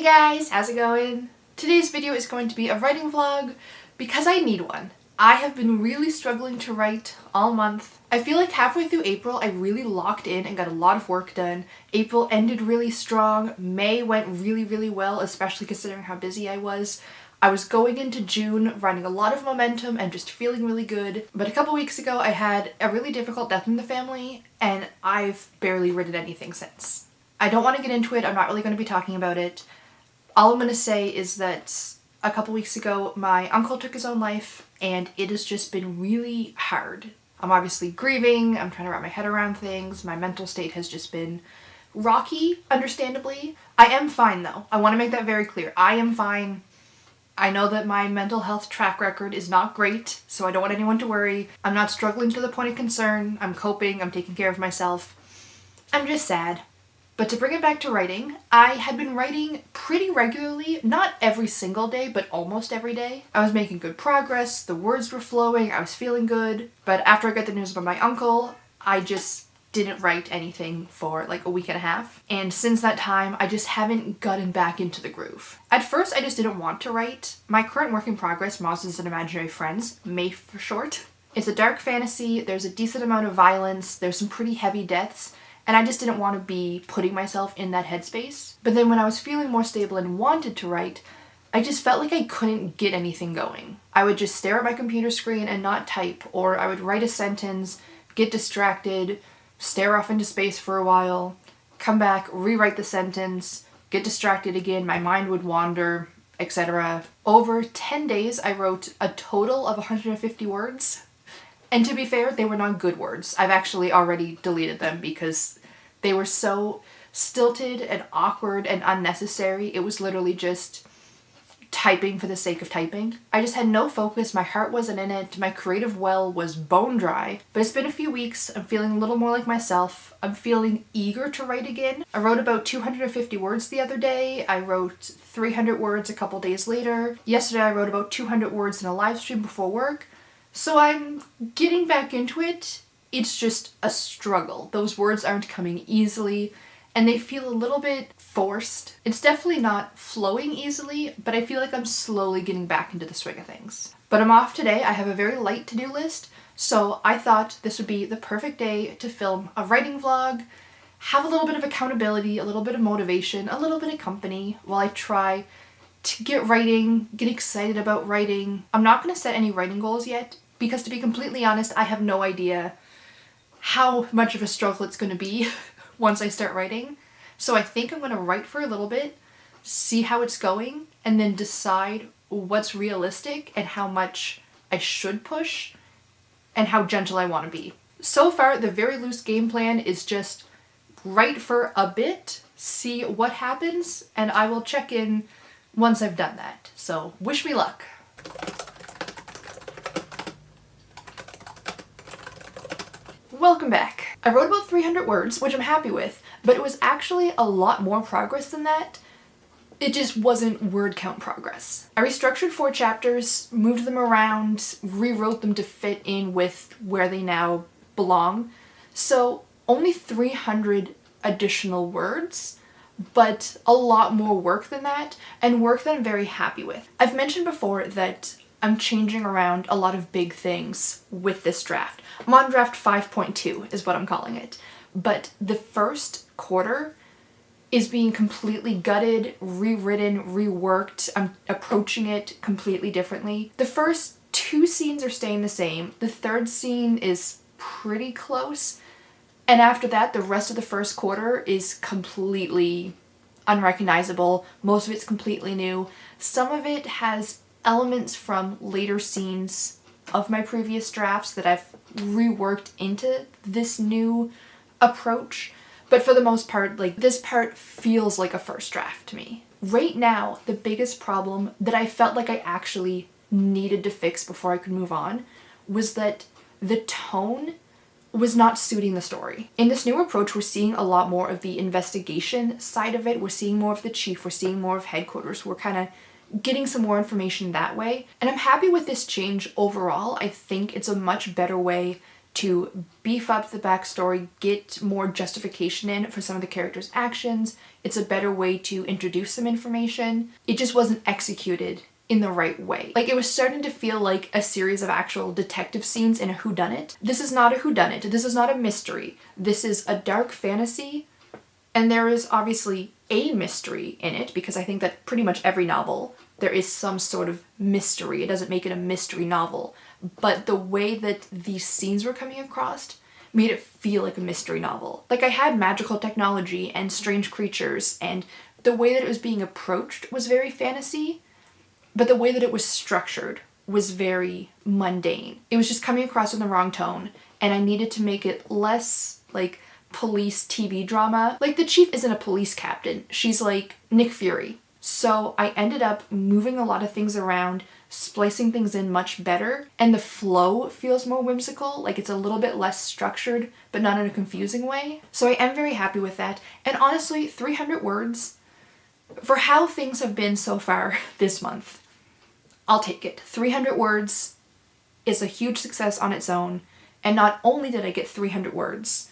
Hey guys, how's it going? Today's video is going to be a writing vlog because I need one. I have been really struggling to write all month. I feel like halfway through April I really locked in and got a lot of work done. April ended really strong. May went really well, especially considering how busy I was. I was going into June running a lot of momentum and just feeling really good. But a couple weeks ago I had a really difficult death in the family and I've barely written anything since. I don't want to get into it. I'm not really going to be talking about it. All I'm going to say is that a couple weeks ago my uncle took his own life and it has just been really hard. I'm obviously grieving, I'm trying to wrap my head around things, my mental state has just been rocky, understandably. I am fine though. I want to make that very clear. I am fine. I know that my mental health track record is not great, so I don't want anyone to worry. I'm not struggling to the point of concern. I'm coping, I'm taking care of myself. I'm just sad. But to bring it back to writing, I had been writing pretty regularly, not every single day, but almost every day. I was making good progress, the words were flowing, I was feeling good. But after I got the news about my uncle, I just didn't write anything for like a week and a half. And since that time, I just haven't gotten back into the groove. At first, I just didn't want to write. My current work in progress, Monsters and Imaginary Friends, MAIF for short. It's a dark fantasy, there's a decent amount of violence, there's some pretty heavy deaths, and I just didn't want to be putting myself in that headspace. But then when I was feeling more stable and wanted to write, I just felt like I couldn't get anything going. I would just stare at my computer screen and not type, or I would write a sentence, get distracted, stare off into space for a while, come back, rewrite the sentence, get distracted again, my mind would wander, etc. Over 10 days, I wrote a total of 150 words. And to be fair, they were not good words. I've actually already deleted them because they were so stilted and awkward and unnecessary. It was literally just typing for the sake of typing. I just had no focus, my heart wasn't in it, my creative well was bone dry. But it's been a few weeks, I'm feeling a little more like myself. I'm feeling eager to write again. I wrote about 250 words the other day. I wrote 300 words a couple days later. Yesterday I wrote about 200 words in a live stream before work. So I'm getting back into it. It's just a struggle. Those words aren't coming easily and they feel a little bit forced. It's definitely not flowing easily, but I feel like I'm slowly getting back into the swing of things. But I'm off today. I have a very light to-do list, so I thought this would be the perfect day to film a writing vlog, have a little bit of accountability, a little bit of motivation, a little bit of company while I try to get writing, get excited about writing. I'm not going to set any writing goals yet because, to be completely honest, I have no idea how much of a struggle it's going to be once I start writing. So I think I'm going to write for a little bit, see how it's going, and then decide what's realistic and how much I should push and how gentle I want to be. So far, the very loose game plan is just write for a bit, see what happens, and I will check in once I've done that. So wish me luck. Welcome back. I wrote about 300 words, which I'm happy with, but it was actually a lot more progress than that. It just wasn't word count progress. I restructured 4 chapters, moved them around, rewrote them to fit in with where they now belong. So only 300 additional words, but a lot more work than that, and work that I'm very happy with. I've mentioned before that I'm changing around a lot of big things with this draft. I'm on draft 5.2 is what I'm calling it. But the first quarter is being completely gutted, rewritten, reworked. I'm approaching it completely differently. The first 2 scenes are staying the same. The third scene is pretty close. And after that, the rest of the first quarter is completely unrecognizable. Most of it's completely new. Some of it has elements from later scenes of my previous drafts that I've reworked into this new approach. But for the most part, like, this part feels like a first draft to me. Right now, the biggest problem that I felt like I actually needed to fix before I could move on was that the tone was not suiting the story. In this new approach, we're seeing a lot more of the investigation side of it. We're seeing more of the chief. We're seeing more of headquarters. We're kind of getting some more information that way. And I'm happy with this change overall. I think it's a much better way to beef up the backstory, get more justification in for some of the characters' actions. It's a better way to introduce some information. It just wasn't executed in the right way. Like, it was starting to feel like a series of actual detective scenes in a whodunit. This is not a whodunit. This is not a mystery. This is a dark fantasy, and there is obviously a mystery in it, because I think that pretty much every novel there is some sort of mystery. It doesn't make it a mystery novel, but the way that these scenes were coming across made it feel like a mystery novel. Like, I had magical technology and strange creatures, and the way that it was being approached was very fantasy, but the way that it was structured was very mundane. It was just coming across in the wrong tone, and I needed to make it less like police TV drama. Like, the chief isn't a police captain. She's like Nick Fury. So I ended up moving a lot of things around, splicing things in much better, and the flow feels more whimsical. Like, it's a little bit less structured, but not in a confusing way. So I am very happy with that. And honestly, 300 words, for how things have been so far this month, I'll take it. 300 words is a huge success on its own. And not only did I get 300 words,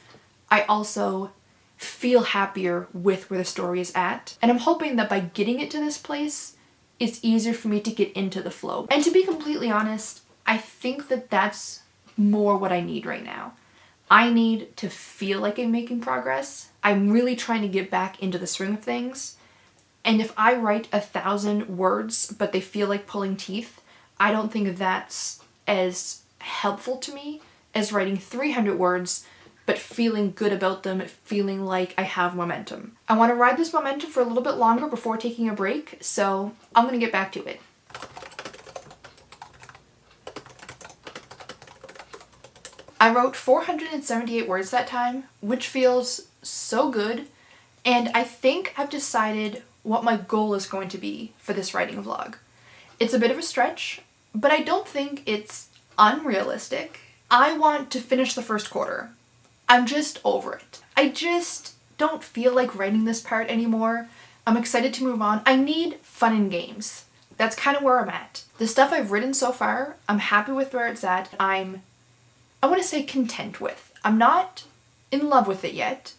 I also feel happier with where the story is at. And I'm hoping that by getting it to this place, it's easier for me to get into the flow. And to be completely honest, I think that that's more what I need right now. I need to feel like I'm making progress. I'm really trying to get back into the swing of things. And if I write 1,000 words, but they feel like pulling teeth, I don't think that's as helpful to me as writing 300 words but feeling good about them, feeling like I have momentum. I want to ride this momentum for a little bit longer before taking a break, so I'm going to get back to it. I wrote 478 words that time, which feels so good, and I think I've decided what my goal is going to be for this writing vlog. It's a bit of a stretch, but I don't think it's unrealistic. I want to finish the first quarter. I'm just over it. I just don't feel like writing this part anymore. I'm excited to move on. I need fun and games. That's kind of where I'm at. The stuff I've written so far, I'm happy with where it's at. I want to say content with. I'm not in love with it yet,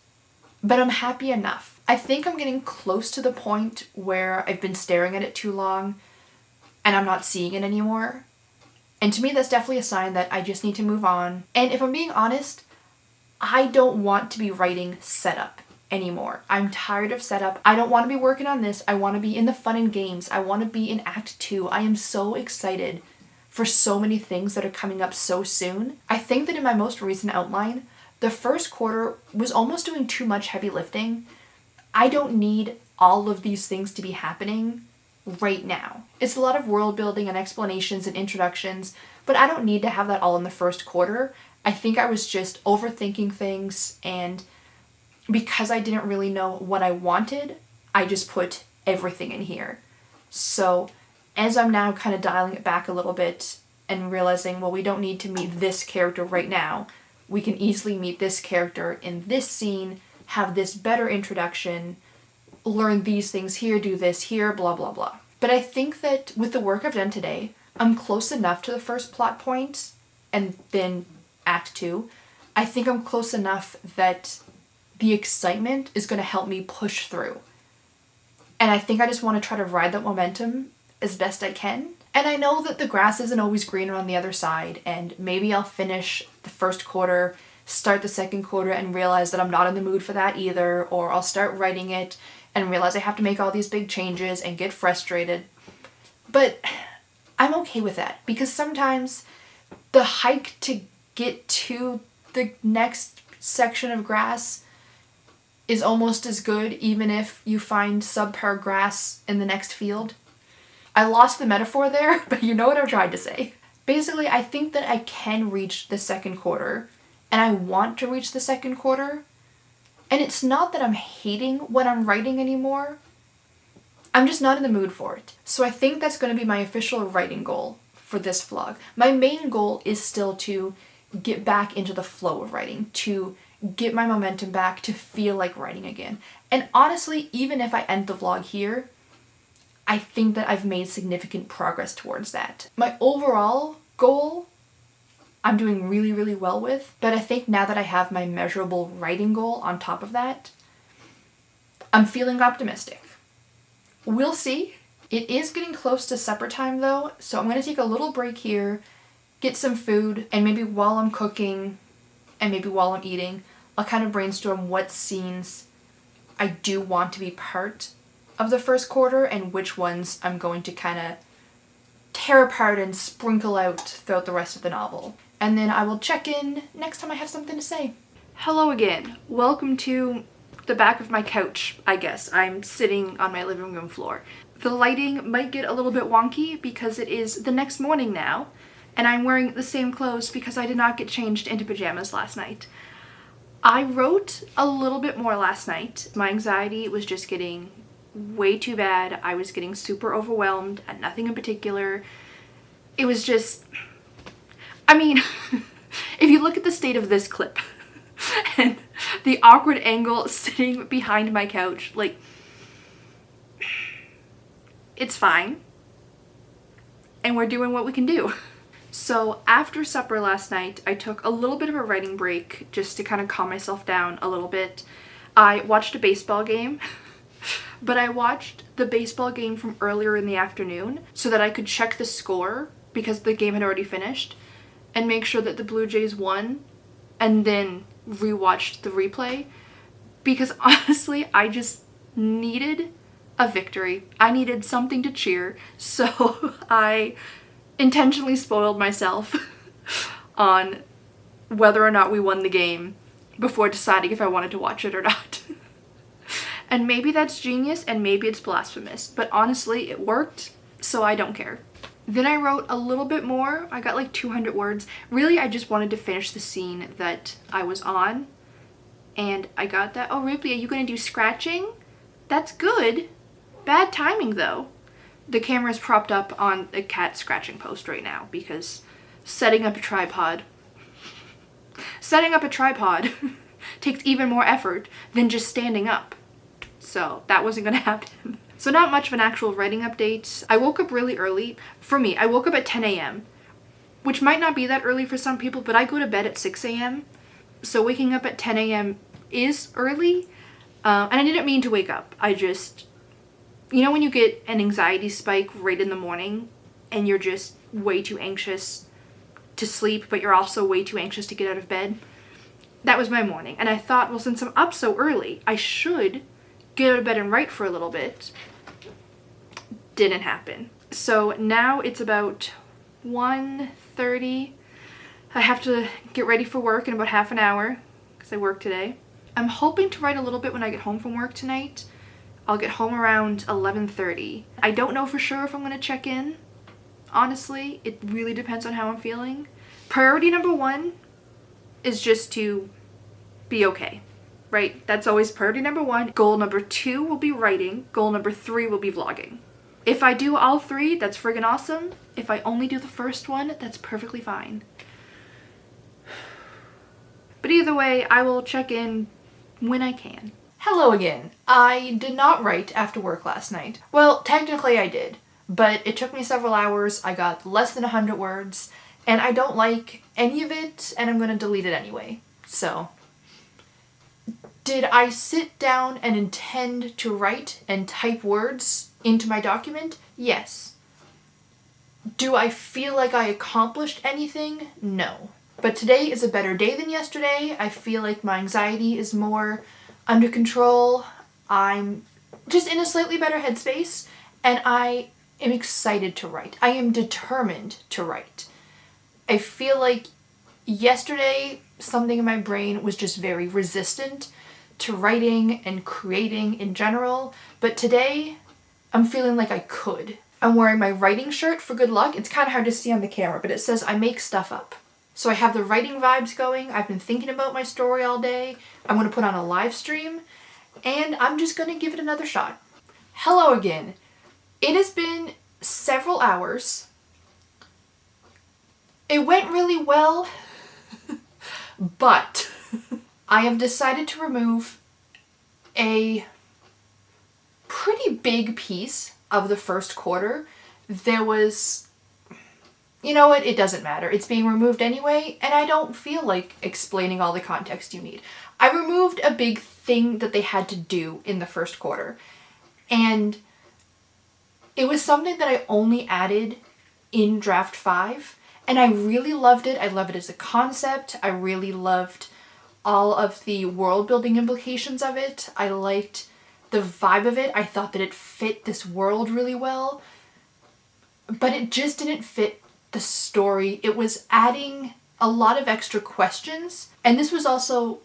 but I'm happy enough. I think I'm getting close to the point where I've been staring at it too long and I'm not seeing it anymore. And to me, that's definitely a sign that I just need to move on. And if I'm being honest, I don't want to be writing setup anymore. I'm tired of setup. I don't want to be working on this. I want to be in the fun and games. I want to be in Act 2. I am so excited for so many things that are coming up so soon. I think that in my most recent outline, the first quarter was almost doing too much heavy lifting. I don't need all of these things to be happening right now. It's a lot of world building and explanations and introductions, but I don't need to have that all in the first quarter. I think I was just overthinking things, and because I didn't really know what I wanted, I just put everything in here. So as I'm now kind of dialing it back a little bit and realizing, well, we don't need to meet this character right now. We can easily meet this character in this scene, have this better introduction, learn these things here, do this here, blah, blah, blah. But I think that with the work I've done today, I'm close enough to the first plot point and then Act 2. I think I'm close enough that the excitement is going to help me push through. And I think I just want to try to ride that momentum as best I can. And I know that the grass isn't always greener on the other side, and maybe I'll finish the first quarter, start the second quarter, and realize that I'm not in the mood for that either, or I'll start writing it and realize I have to make all these big changes and get frustrated. But I'm okay with that, because sometimes the hike to get to the next section of grass is almost as good, even if you find subpar grass in the next field. I lost the metaphor there, but you know what I'm trying to say. Basically, I think that I can reach the second quarter, and I want to reach the second quarter. And it's not that I'm hating what I'm writing anymore. I'm just not in the mood for it. So I think that's going to be my official writing goal for this vlog. My main goal is still to get back into the flow of writing, to get my momentum back, to feel like writing again. And honestly, even if I end the vlog here, I think that I've made significant progress towards that. My overall goal I'm doing really, really well with. But I think now that I have my measurable writing goal on top of that, I'm feeling optimistic. We'll see. It is getting close to supper time though, so I'm going to take a little break here, get some food, and maybe while I'm cooking and maybe while I'm eating, I'll kind of brainstorm what scenes I do want to be part of the first quarter and which ones I'm going to kind of tear apart and sprinkle out throughout the rest of the novel. And then I will check in next time I have something to say. Hello again. Welcome to the back of my couch, I guess. I'm sitting on my living room floor. The lighting might get a little bit wonky because it is the next morning now, and I'm wearing the same clothes because I did not get changed into pajamas last night. I wrote a little bit more last night. My anxiety was just getting way too bad. I was getting super overwhelmed at nothing in particular. It was just, I mean, if you look at the state of this clip and the awkward angle sitting behind my couch, like, it's fine. And we're doing what we can do. So after supper last night, I took a little bit of a writing break just to kind of calm myself down a little bit. I watched a baseball game, but I watched the baseball game from earlier in the afternoon so that I could check the score because the game had already finished and make sure that the Blue Jays won, and then rewatched the replay because honestly, I just needed a victory. I needed something to cheer, so I intentionally spoiled myself on whether or not we won the game before deciding if I wanted to watch it or not. And maybe that's genius and maybe it's blasphemous, but honestly it worked, so I don't care. Then I wrote a little bit more. I got like 200 words. Really, I just wanted to finish the scene that I was on, and I got that. Oh, Ripley, are you gonna do scratching? That's good. Bad timing though. The camera is propped up on a cat scratching post right now because setting up a tripod takes even more effort than just standing up. So that wasn't gonna happen. So not much of an actual writing update. I woke up really early. For me, I woke up at 10 a.m., which might not be that early for some people, but I go to bed at 6 a.m. So waking up at 10 a.m. is early. And I didn't mean to wake up. I just, you know when you get an anxiety spike right in the morning and you're just way too anxious to sleep, but you're also way too anxious to get out of bed? That was my morning. And I thought, well, since I'm up so early, I should get out of bed and write for a little bit. Didn't happen. So now it's about 1:30. I have to get ready for work in about half an hour because I work today. I'm hoping to write a little bit when I get home from work tonight. I'll get home around 11:30. I don't know for sure if I'm going to check in. Honestly, it really depends on how I'm feeling. Priority number one is just to be okay, right? That's always priority number one. Goal number two will be writing. Goal number three will be vlogging. If I do all three, that's friggin' awesome. If I only do the first one, that's perfectly fine. But either way, I will check in when I can. Hello again. I did not write after work last night. Well, technically I did, but it took me several hours. I got less than 100 words, and I don't like any of it, and I'm gonna delete it anyway. So, did I sit down and intend to write and type words into my document? Yes. Do I feel like I accomplished anything? No. But today is a better day than yesterday. I feel like my anxiety is more under control. I'm just in a slightly better headspace, and I am excited to write. I am determined to write. I feel like yesterday something in my brain was just very resistant to writing and creating in general, but today I'm feeling like I could. I'm wearing my writing shirt for good luck. It's kind of hard to see on the camera, but it says I make stuff up. So I have the writing vibes going. I've been thinking about my story all day. I'm going to put on a live stream, and I'm just going to give it another shot. Hello again. It has been several hours. It went really well, but I have decided to remove a pretty big piece of the first quarter. There was you know what, it doesn't matter. It's being removed anyway, and I don't feel like explaining all the context you need. I removed a big thing that they had to do in the first quarter, and it was something that I only added in draft 5, and I really loved it. I love it as a concept. I really loved all of the world building implications of it. I liked the vibe of it. I thought that it fit this world really well, but it just didn't fit the story. It was adding a lot of extra questions, and this was also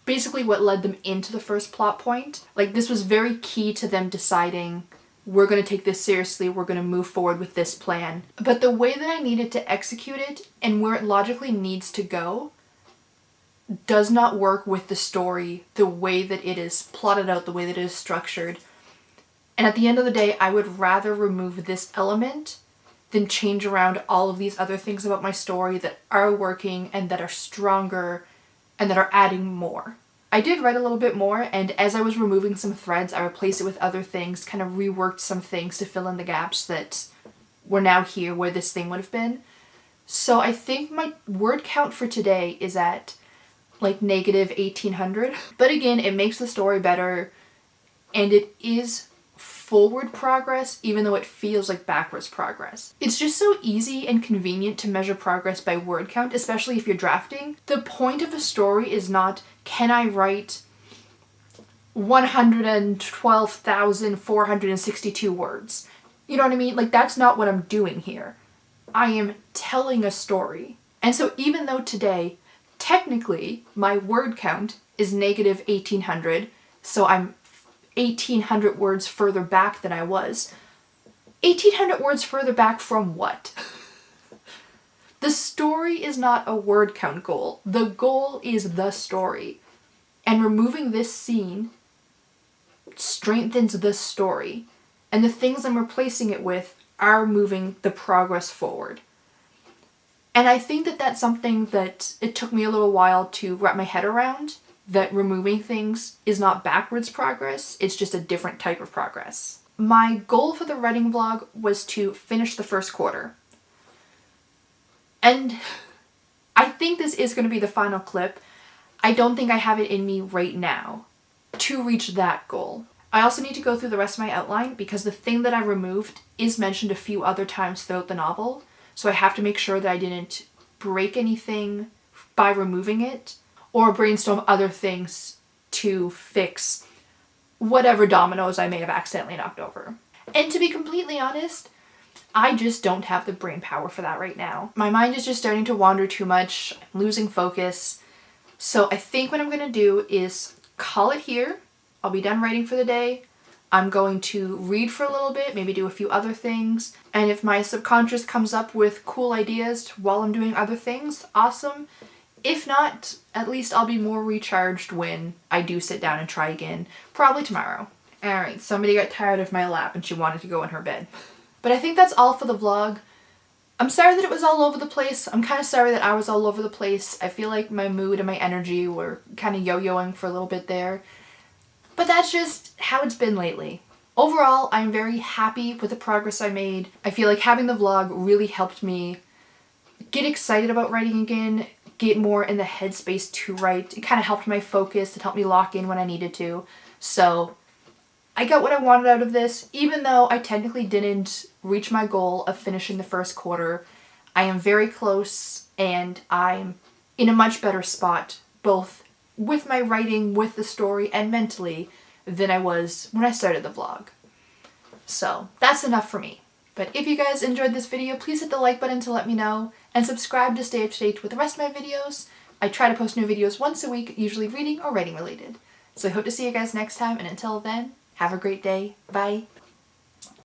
basically what led them into the first plot point. Like, this was very key to them deciding, we're going to take this seriously, we're going to move forward with this plan. But the way that I needed to execute it and where it logically needs to go does not work with the story, the way that it is plotted out, the way that it is structured. And at the end of the day, I would rather remove this element than change around all of these other things about my story that are working and that are stronger and that are adding more. I did write a little bit more, and as I was removing some threads, I replaced it with other things, kind of reworked some things to fill in the gaps that were now here where this thing would have been. So I think my word count for today is at like negative 1800. But again, it makes the story better, and it is forward progress even though it feels like backwards progress. It's just so easy and convenient to measure progress by word count, especially if you're drafting. The point of a story is not, can I write 112,462 words? You know what I mean? Like, that's not what I'm doing here. I am telling a story. And so even though today, technically, my word count is negative 1800, so I'm 1,800 words further back than I was. 1,800 words further back from what? The story is not a word count goal. The goal is the story. And removing this scene strengthens the story. And the things I'm replacing it with are moving the progress forward. And I think that that's something that it took me a little while to wrap my head around. That removing things is not backwards progress, it's just a different type of progress. My goal for the writing vlog was to finish the first quarter. And I think this is going to be the final clip. I don't think I have it in me right now to reach that goal. I also need to go through the rest of my outline because the thing that I removed is mentioned a few other times throughout the novel, so I have to make sure that I didn't break anything by removing it, or brainstorm other things to fix whatever dominoes I may have accidentally knocked over. And to be completely honest, I just don't have the brain power for that right now. My mind is just starting to wander too much, I'm losing focus. So I think what I'm gonna do is call it here. I'll be done writing for the day. I'm going to read for a little bit, maybe do a few other things. And if my subconscious comes up with cool ideas while I'm doing other things, awesome. If not, at least I'll be more recharged when I do sit down and try again, probably tomorrow. Alright, somebody got tired of my lap and she wanted to go in her bed. But I think that's all for the vlog. I'm sorry that it was all over the place. I'm kind of sorry that I was all over the place. I feel like my mood and my energy were kind of yo-yoing for a little bit there. But that's just how it's been lately. Overall, I'm very happy with the progress I made. I feel like having the vlog really helped me get excited about writing again, get more in the headspace to write. It kind of helped my focus. It helped me lock in when I needed to. So I got what I wanted out of this. Even though I technically didn't reach my goal of finishing the first quarter, I am very close and I'm in a much better spot, both with my writing, with the story, and mentally than I was when I started the vlog. So that's enough for me. But if you guys enjoyed this video, please hit the like button to let me know, and subscribe to stay up to date with the rest of my videos. I try to post new videos once a week, usually reading or writing related. So I hope to see you guys next time, and until then, have a great day. Bye.